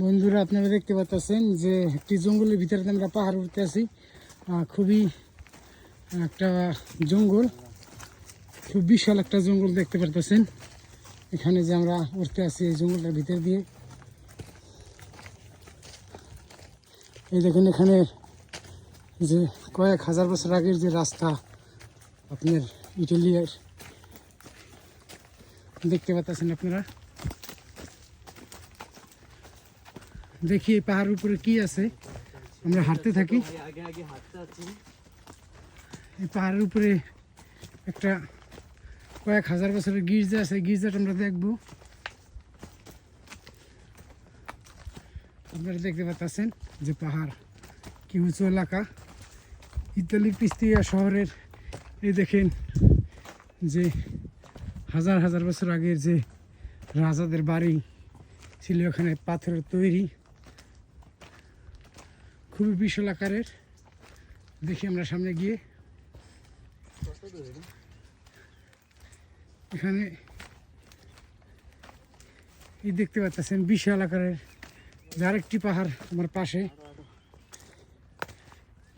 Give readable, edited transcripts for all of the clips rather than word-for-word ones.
বন্ধুরা আপনারা দেখতে পাচ্ছেন যে একটি জঙ্গলের ভিতরে আমরা পাহাড় উঠতে আছি। খুবই একটা জঙ্গল, খুব বিশাল একটা জঙ্গল দেখতে পারতেছেন। এখানে যে আমরা উঠতে আছি এই জঙ্গলটার ভিতর দিয়ে, এই দেখেন এখানে যে কয়েক হাজার বছর আগের যে রাস্তা আপনার ইটালিয়ার দেখতে পাচ্ছেন আপনারা। দেখি এই পাহাড়ের উপরে কি আছে, আমরা হাঁটতে থাকি। এই পাহাড়ের উপরে একটা কয়েক হাজার বছরের গির্জা আছে, গির্জাটা আমরা দেখব। আপনারা দেখতে পাচ্ছেন যে পাহাড় কি উঁচু এলাকা। ইতালির পিস্তিয়া শহরের এই দেখেন যে হাজার হাজার বছর আগের যে রাজাদের বাড়ি ছিল, ওখানে পাথরের তৈরি, খুবই বিশাল আকারের। দেখি আমরা সামনে গিয়ে, এখানে এই দেখতে পাচ্ছেন বিশাল আকারের আরেকটি পাহাড় আমার পাশে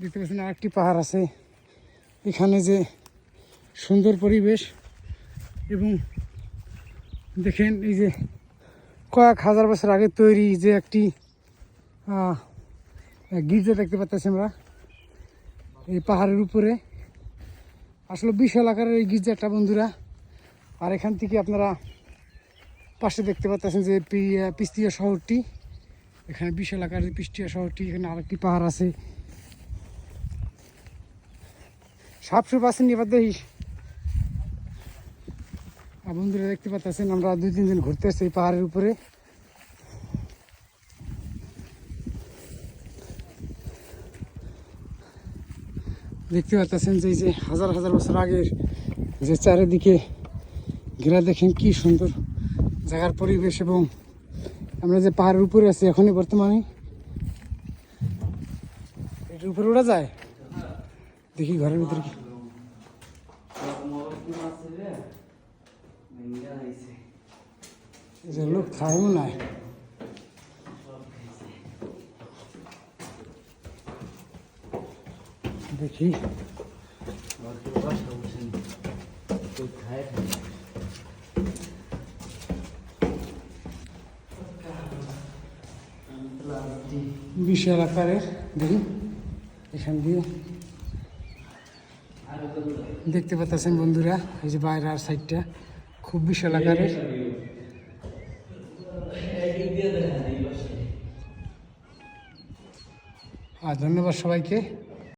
দেখতে পাচ্ছেন, আরেকটি পাহাড় আছে। এখানে যে সুন্দর পরিবেশ, এবং দেখেন এই যে কয়েক হাজার বছর আগে তৈরি যে একটি গির্জা দেখতে পাচ্ছি আমরা এই পাহাড়ের উপরে। আসলে বিশাল আকারের এই গির্জাটা বন্ধুরা। আর এখান থেকে আপনারা পাশে দেখতে পাচ্ছেন যে পিস্তিয়া শহরটি, এখানে বিশাল আকারের পিস্তিয়া শহরটি। এখানে আরেকটি পাহাড় আছে, সাপসুপ আছেন এবার দেখিস। আর বন্ধুরা দেখতে পাচ্ছেন আমরা 2-3 দিন ঘুরতে আসছি এই পাহাড়ের উপরে। দেখতে পাচ্ছেন যে এই যে হাজার হাজার বছর আগের যে চারিদিকে ঘেরা, দেখেন কি সুন্দর জায়গার পরিবেশ। এবং আমরা যে পাহাড়ের উপরে আছি এখনই বর্তমানে, এটার উপরে ওঠা যায়। দেখি ঘরের ভিতরে কি লোক খায় মনে হয়। দেখি বিশাল আকারের, দেখি এখান দিয়ে দেখতে পাচ্ছেন বন্ধুরা এই যে বাইরের সাইডটা খুব বিশাল আকারের। আর ধন্যবাদ সবাইকে।